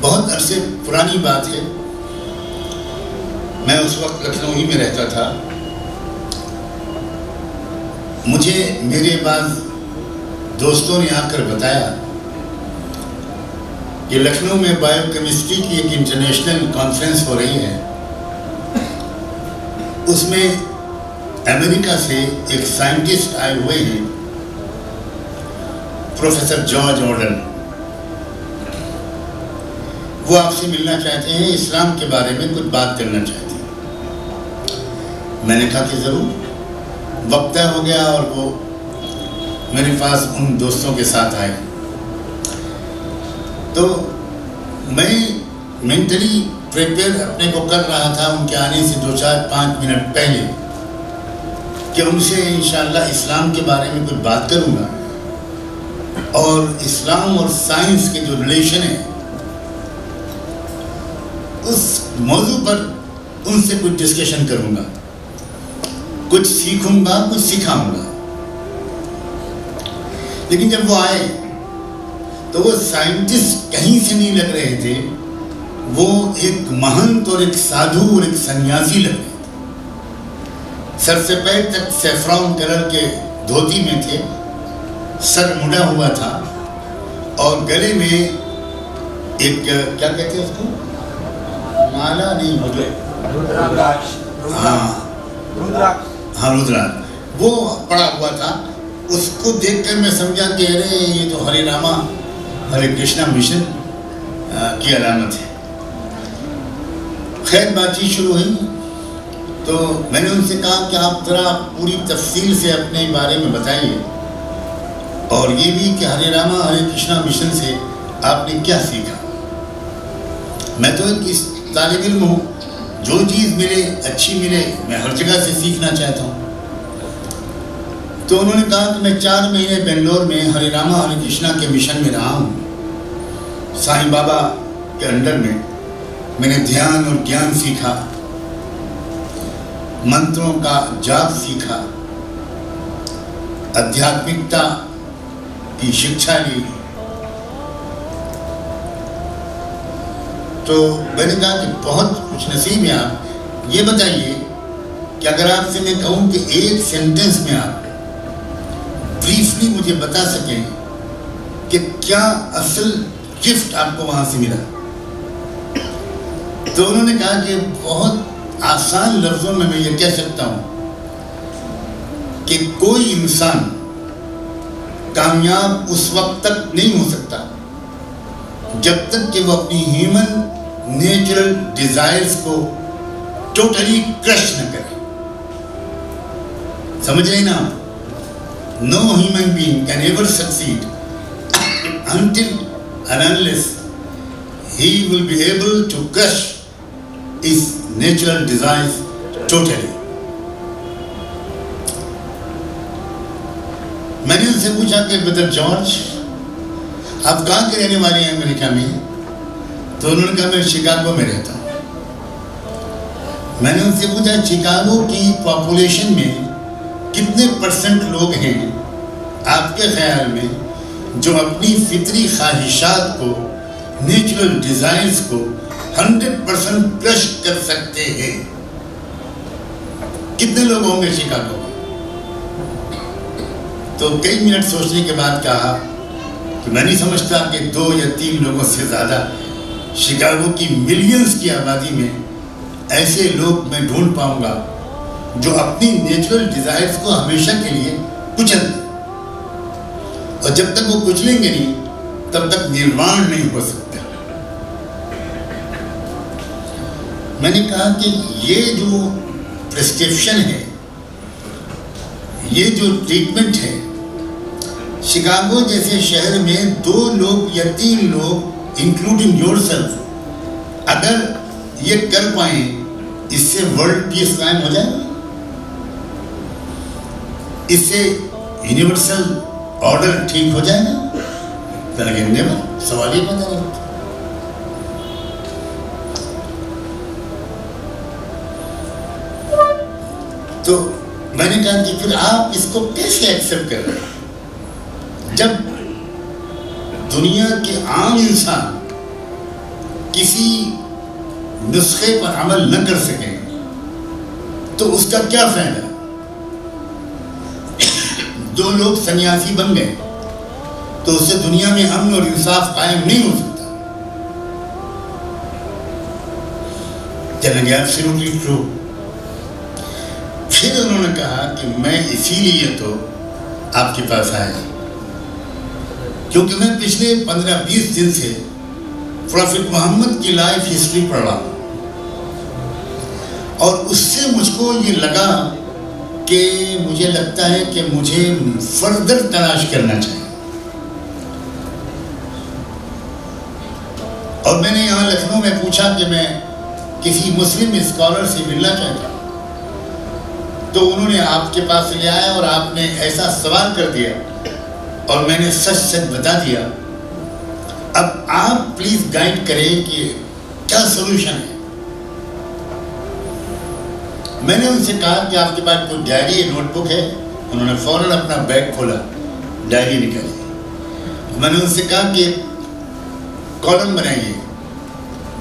بہت عرصے پرانی بات ہے، میں اس وقت لکھنؤ ہی میں رہتا تھا. مجھے میرے بعض دوستوں نے آ کر بتایا کہ لکھنؤ میں بایو کیمسٹری کی ایک انٹرنیشنل کانفرنس ہو رہی ہے. اس میں امریکہ سے ایک سائنٹسٹ آئے ہوئے ہیں، پروفیسر جارج آرڈن. وہ آپ سے ملنا چاہتے ہیں، اسلام کے بارے میں کچھ بات کرنا چاہتے ہیں. میں نے کہا کہ ضرور. وقت طے ہو گیا اور وہ میرے پاس ان دوستوں کے ساتھ آئے. تو میں مینٹلی پریپیئر اپنے کو کر رہا تھا ان کے آنے سے 2-4-5 منٹ پہلے کہ ان سے انشاءاللہ اسلام کے بارے میں کچھ بات کروں گا اور اسلام اور سائنس کے جو ریلیشن ہے اس موضوع پر ان سے کچھ ڈسکشن کروں گا، کچھ سیکھوں گا، کچھ سکھاؤں گا. لیکن جب وہ آئے تو وہ سائنٹسٹ کہیں سے نہیں لگ رہے تھے، وہ ایک مہنت اور ایک سادھو اور ایک سنیاسی لگ رہے تھے. سر سے پیر تک سیفران کلر کے دھوتی میں تھے، سر مڑا ہوا تھا اور گلے میں ایک کیا کہتے ہیں اس کو، مالا نہیں، ہاں رودراکش، وہ پڑا ہوا تھا. اس کو دیکھ کر میں سمجھا کہ ارے یہ تو ہرے راما ہرے کرشنا مشن کی علامت ہے. خیر بات چیت شروع ہوئی تو میں نے ان سے کہا کہ آپ ذرا پوری تفصیل سے اپنے بارے میں بتائیے اور یہ بھی کہ ہرے راما ہرے کرشنا مشن سے آپ نے کیا سیکھا. میں تو ایک طالب علم ہوں، جو چیز ملے اچھی ملے میں ہر جگہ سے سیکھنا چاہتا ہوں. تو انہوں نے کہا کہ میں 4 مہینے بنگلور میں ہرے راما ہرے کرشنا کے مشن میں رہا ہوں. سائیں بابا کے انڈر میں نے دھیان اور گیان سیکھا، منتروں کا جاپ سیکھا، ادھیاتمکتا کی شکشا لی. تو میں نے کہا کہ بہت خوش نصیب ہیں آپ. یہ بتائیے کہ اگر آپ سے میں کہوں کہ ایک سینٹنس میں آپ بریفلی مجھے بتا سکیں کہ کیا اصل گفٹ آپ کو وہاں سے ملا. تو انہوں نے کہا کہ بہت آسان لفظوں میں یہ کہہ سکتا ہوں کہ کوئی انسان کامیاب اس وقت تک نہیں ہو سکتا جب تک کہ وہ اپنی ہیومن نیچرل ڈیزائرز کو ٹوٹلی کرش نہ کرے. سمجھ رہے نا؟ No human being can ever succeed until and unless he will be able to crush his natural desires totally. میں نے ان سے پوچھا کہ برادر جارج آپ کہاں کے رہنے والے ہیں امریکہ میں؟ تو انہوں نے کہا میں شکاگو میں رہتا ہوں. میں نے ان سے پوچھا شکاگو کی پاپولیشن میں کتنے % لوگ ہیں آپ کے خیال میں جو اپنی فطری خواہشات کو، نیچرل ڈیزائرز کو 100% کرش کر سکتے ہیں؟ کتنے لوگ ہوں گے شکاگو میں؟ تو کئی منٹ سوچنے کے بعد کہا کہ میں نہیں سمجھتا کہ 2 یا 3 لوگوں سے زیادہ شکاگو کی ملینز کی آبادی میں ایسے لوگ میں ڈھونڈ پاؤں گا جو اپنی نیچرل ڈیزائرز کو ہمیشہ کے لیے کچل دیں، اور جب تک وہ کچلیں گے نہیں تب تک نروان نہیں ہو سکتا. میں نے کہا کہ یہ جو پرسکرپشن ہے، یہ جو ٹریٹمنٹ ہے، شکاگو جیسے شہر میں 2 لوگ یا 3 لوگ انکلوڈنگ یور سیلف اگر یہ کر پائیں اس سے ورلڈ پیس قائم ہو جائے گا، اس سے یونیورسل آرڈر ٹھیک ہو جائے گا. لیکن نیور، سوال یہ پتہ نہیں. تو میں نے کہا کہ پھر آپ اس کو کیسے ایکسپٹ کر رہے ہیں جب دنیا کے عام انسان کسی نسخے پر عمل نہ کر سکیں تو اس کا کیا فائدہ؟ 2 لوگ سنیاسی بن گئے تو اس سے دنیا میں امن اور انصاف قائم نہیں ہو سکتا۔ چلیں ایبسلیوٹلی ٹرو۔ پھر انہوں نے کہا کہ میں اسی لیے تو آپ کے پاس آیا کیونکہ میں پچھلے 15-20 دن سے پروفٹ محمد کی لائف ہسٹری پڑھ رہا ہوں، اور اس سے مجھ کو یہ لگا کہ مجھے لگتا ہے کہ مجھے فردر تلاش کرنا چاہیے۔ اور میں نے یہاں لکھنؤ میں پوچھا کہ میں کسی مسلم اسکالر سے ملنا چاہتا ہوں، تو انہوں نے آپ کے پاس لے آیا اور آپ نے ایسا سوال کر دیا اور میں نے سچ سچ بتا دیا۔ اب آپ پلیز گائیڈ کریں کہ کیا سولوشن ہے۔ میں نے ان سے کہا کہ آپ کے پاس کوئی ڈائری یا نوٹ بک ہے؟ انہوں نے فوراً اپنا بیگ کھولا، ڈائری نکالی۔ میں نے ان سے کہا کہ کالم بنائیے،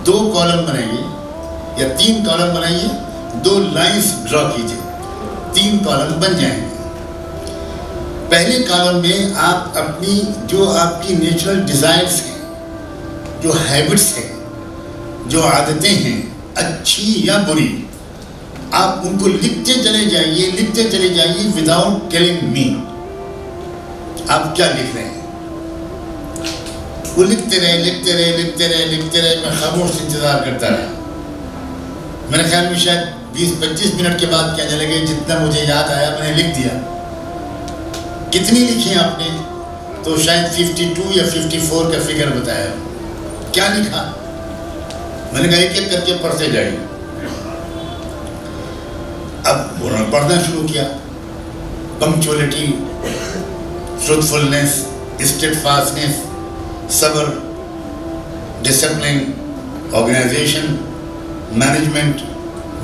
2 کالم بنائیے یا 3 کالم بنائیے، 2 لائنز ڈرا کیجیے، 3 کالم بن جائیں گے۔ پہلے کالم میں آپ اپنی جو آپ کی نیچرل ڈیزائرز ہیں، جو ہیبٹس ہیں، جو عادتیں ہیں اچھی یا بری، آپ ان کو لکھتے چلے جائیے وداؤٹ ٹیلنگ می آپ کیا لکھ رہے ہیں۔ وہ لکھتے رہے، میں خاموش انتظار کرتا رہا۔ میرے خیال میں شاید 20-25 منٹ کے بعد کہنے لگے جتنا مجھے یاد آیا میں نے لکھ دیا۔ کتنی لکھی آپ نے؟ تو شاید 52 یا 54 کا فگر بتایا۔ کیا لکھا؟ میں نے کہا ایک ایک کر کے پڑھتے جائیے۔ اب انہوں نے پڑھنا شروع کیا۔ پنکچولیٹی، ٹروتھفلنس، اسٹیڈفاسٹنس، صبر، ڈسپلن، آرگنائزیشن، مینجمنٹ،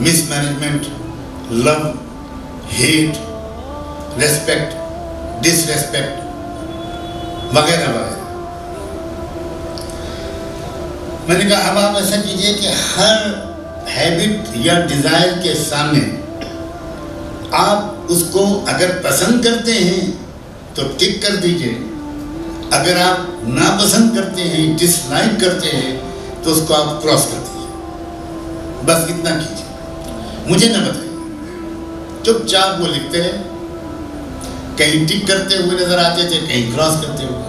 مس مینجمنٹ، لو، ہیٹ، ریسپیکٹ، ڈس ریسپیکٹ وغیرہ وغیرہ۔ میں نے کہا اب آپ ایسا کیجئے کہ ہر ہیبٹ یا ڈیزائر کے سامنے آپ اس کو اگر پسند کرتے ہیں تو ٹک کر دیجئے، اگر آپ ناپسند کرتے ہیں، ڈس لائک کرتے ہیں تو اس کو آپ کراس کر دیجئے۔ بس اتنا کیجئے، مجھے نہ بتائیے۔ چپ چاپ وہ لکھتے رہے، کہیں ٹک کرتے ہوئے نظر آتے تھے، کہیں کراس کرتے ہوئے۔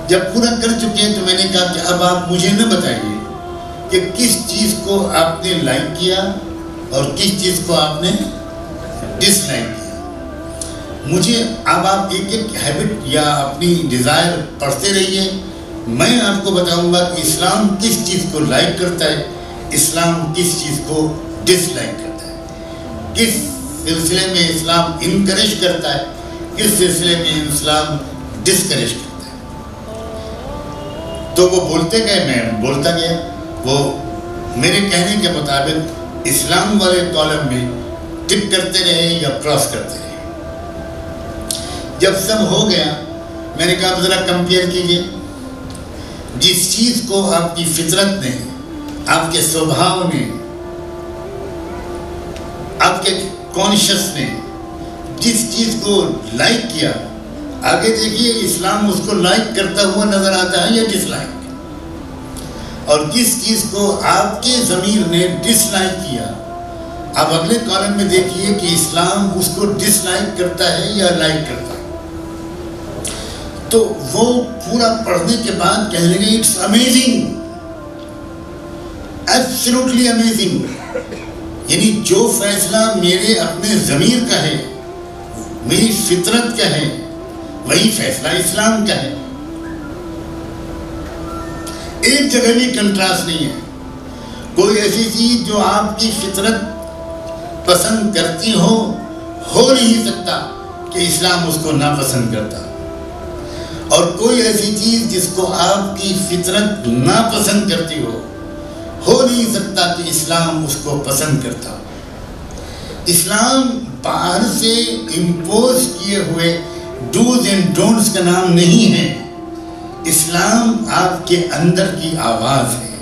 جب پورا کر چکے تو میں نے کہا کہ اب آپ مجھے نہ بتائیے کہ کس چیز کو آپ نے لائک کیا اور کس چیز کو آپ نے ڈس لائک کیا۔ مجھے اب آپ ایک ایک ہیبٹ یا اپنی ڈیزائر پڑھتے رہیے، میں آپ کو بتاؤں گا کہ اسلام کس چیز کو لائک کرتا ہے، اسلام کس چیز کو ڈس لائک کرتا ہے، کس سلسلے میں اسلام انکریج کرتا ہے، کس سلسلے میں اسلام ڈسکریج کرتا ہے۔ تو وہ بولتے گئے، میں بولتا گیا۔ وہ میرے کہنے کے مطابق اسلام والے کالم میں ٹک کرتے رہے یا کراس کرتے رہے۔ جب سب ہو گیا میں نے کہا ذرا کمپیئر کیجئے، جس چیز کو آپ کی فطرت نے، آپ کے سوبھاؤ نے، آپ کے کانشس نے جس چیز کو لائک کیا، آگے دیکھیے اسلام اس کو لائک کرتا ہوا نظر آتا ہے یا ڈس لائک، اور جس چیز کو آپ کے ضمیر نے ڈس لائک کیا، اب اگلے کالم میں دیکھیے کہ اسلام اس کو ڈس لائک کرتا ہے یا لائک کرتا ہے۔ تو وہ پورا پڑھنے کے بعد کہنے لگے اٹس امیزنگ، ایبسلیوٹلی امیزنگ، یعنی جو فیصلہ میرے اپنے ضمیر کا ہے، میری فطرت کا ہے، وہی فیصلہ اسلام کا ہے۔ ایک جگہ بھی کنٹراسٹ نہیں ہے۔ کوئی ایسی چیز جو آپ کی فطرت پسند کرتی ہو نہیں سکتا کہ اسلام اس کو ناپسند کرتا، اور کوئی ایسی چیز جس کو آپ کی فطرت ناپسند کرتی ہو نہیں سکتا کہ اسلام اس کو پسند کرتا۔ اسلام باہر سے امپوز کیے ہوئے ڈوز اینڈ ڈونٹس کا نام نہیں ہے، اسلام آپ کے اندر کی آواز ہے،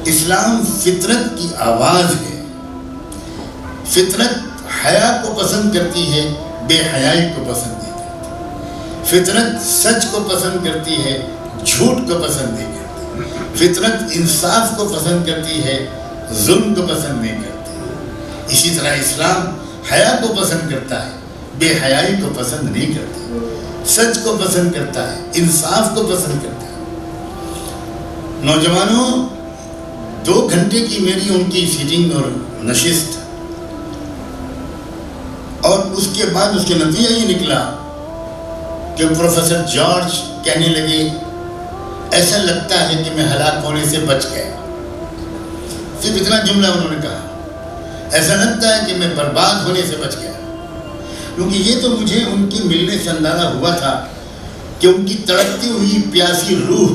اسلام فطرت کی آواز ہے۔ فطرت حیا کو پسند کرتی ہے، بے حیائی کو پسند نہیں کرتی۔ فطرت سچ کو پسند کرتی ہے، جھوٹ کو پسند نہیں کرتی۔ فطرت انصاف کو پسند کرتی ہے، ظلم کو پسند نہیں کرتی۔ اسی طرح اسلام حیا کو پسند کرتا ہے، بے حیائی کو پسند نہیں کرتا، سچ کو پسند کرتا ہے، انصاف کو پسند کرتا ہے۔ نوجوانوں، 2 گھنٹے کی میری ان کی سیٹنگ اور نشست، اور اس کے بعد اس کے نتیجہ یہ نکلا کہ پروفیسر جارج کہنے لگے ایسا لگتا ہے کہ میں ہلاک ہونے سے بچ گیا۔ صرف اتنا جملہ انہوں نے کہا، ایسا لگتا ہے کہ میں برباد ہونے سے بچ گیا۔ کیونکہ یہ تو مجھے ان کی ملنے سے اندازہ ہوا تھا کہ ان کی تڑپتی ہوئی پیاسی روح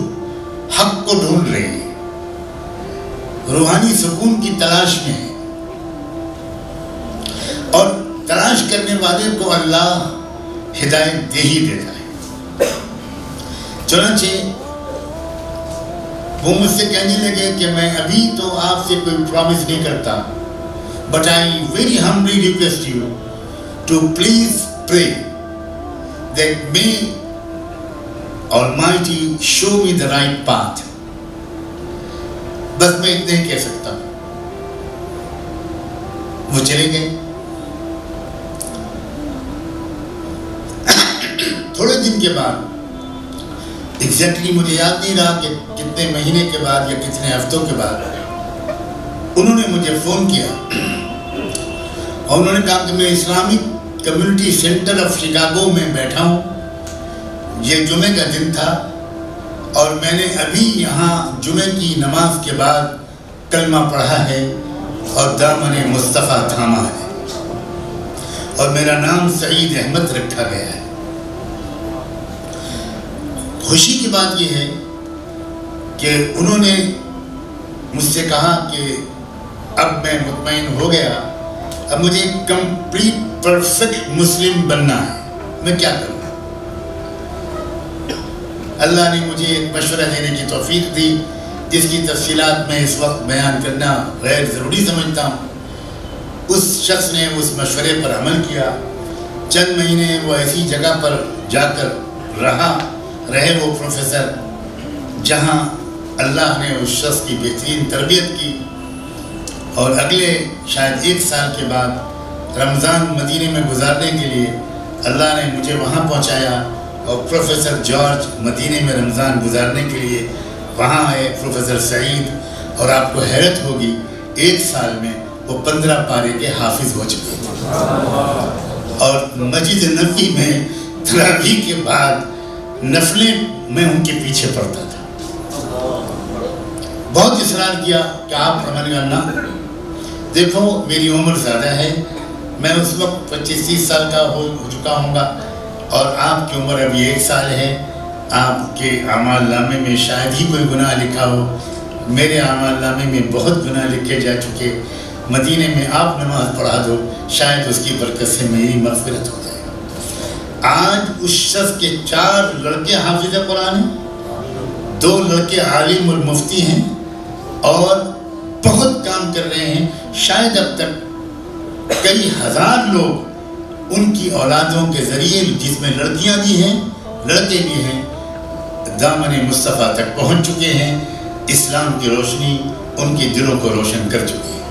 حق کو ڈھونڈ رہی ہے، روحانی سکون کی تلاش میں ہے، اور تلاش کرنے والے کو اللہ ہدایت دے ہی دیتا ہے۔ چنانچہ وہ مجھ سے کہنے لگے کہ میں ابھی تو آپ سے کوئی پرومس نہیں کرتا، but I very humbly request you to please pray that may Almighty show me the right path۔ بس میں اتنے ہی کہہ سکتا ہوں۔ وہ چلے گئے۔ تھوڑے دن کے بعد، ایگزیکٹلی مجھے یاد نہیں رہا کہ کتنے مہینے کے بعد یا کتنے ہفتوں کے بعد، انہوں نے مجھے فون کیا اور انہوں نے کہا کہ میں Islamic community centre of Chicago میں بیٹھا ہوں، یہ جمعے کا دن تھا اور میں نے ابھی یہاں جمعے کی نماز کے بعد کلمہ پڑھا ہے اور دامن مصطفیٰ تھاما ہے، اور میرا نام سعید احمد رکھا گیا ہے۔ خوشی کی بات یہ ہے کہ انہوں نے مجھ سے کہا کہ اب میں مطمئن ہو گیا، اب مجھے ایک کمپلیٹ پرفیکٹ مسلم بننا ہے، میں کیا کروں؟ اللہ نے مجھے ایک مشورہ دینے کی توفیق دی، جس کی تفصیلات میں اس وقت بیان کرنا غیر ضروری سمجھتا ہوں۔ اس شخص نے اس مشورے پر عمل کیا، چند مہینے وہ ایسی جگہ پر جا کر رہے وہ پروفیسر جہاں اللہ نے اس شخص کی بہترین تربیت کی، اور اگلے شاید 1 سال کے بعد رمضان مدینے میں گزارنے کے لیے اللہ نے مجھے وہاں پہنچایا، اور پروفیسر جارج مدینے میں رمضان گزارنے کے لیے وہاں آئے، پروفیسر سعید، اور آپ کو حیرت ہوگی 1 سال میں وہ 15 پارے کے حافظ ہو چکے تھے، اور مسجد نبوی میں تراویح کے بعد نفلیں میں ان کے پیچھے پڑتا تھا۔ بہت اصرار کیا کہ آپ عمل کرنا، دیکھو میری عمر زیادہ ہے، میں اس وقت 25-30 سال کا ہو چکا ہوں گا، اور آپ کی عمر ابھی 1 سال ہے، آپ کے اعمال نامے میں شاید ہی کوئی گناہ لکھا ہو، میرے اعمال نامے میں بہت گناہ لکھے جا چکے، مدینے میں آپ نماز پڑھا دو، شاید اس کی برکت سے میری مغفرت ہو جائے گا۔ آج اس شخص کے 4 لڑکے حافظ قرآن ہیں، 2 لڑکے عالم اور مفتی ہیں، اور بہت کام کر رہے ہیں۔ شاید اب تک کئی ہزار لوگ ان کی اولادوں کے ذریعے، جس میں لڑکیاں بھی ہیں لڑکے بھی ہیں، دامن مصطفیٰ تک پہنچ چکے ہیں۔ اسلام کی روشنی ان کے دلوں کو روشن کر چکی ہے۔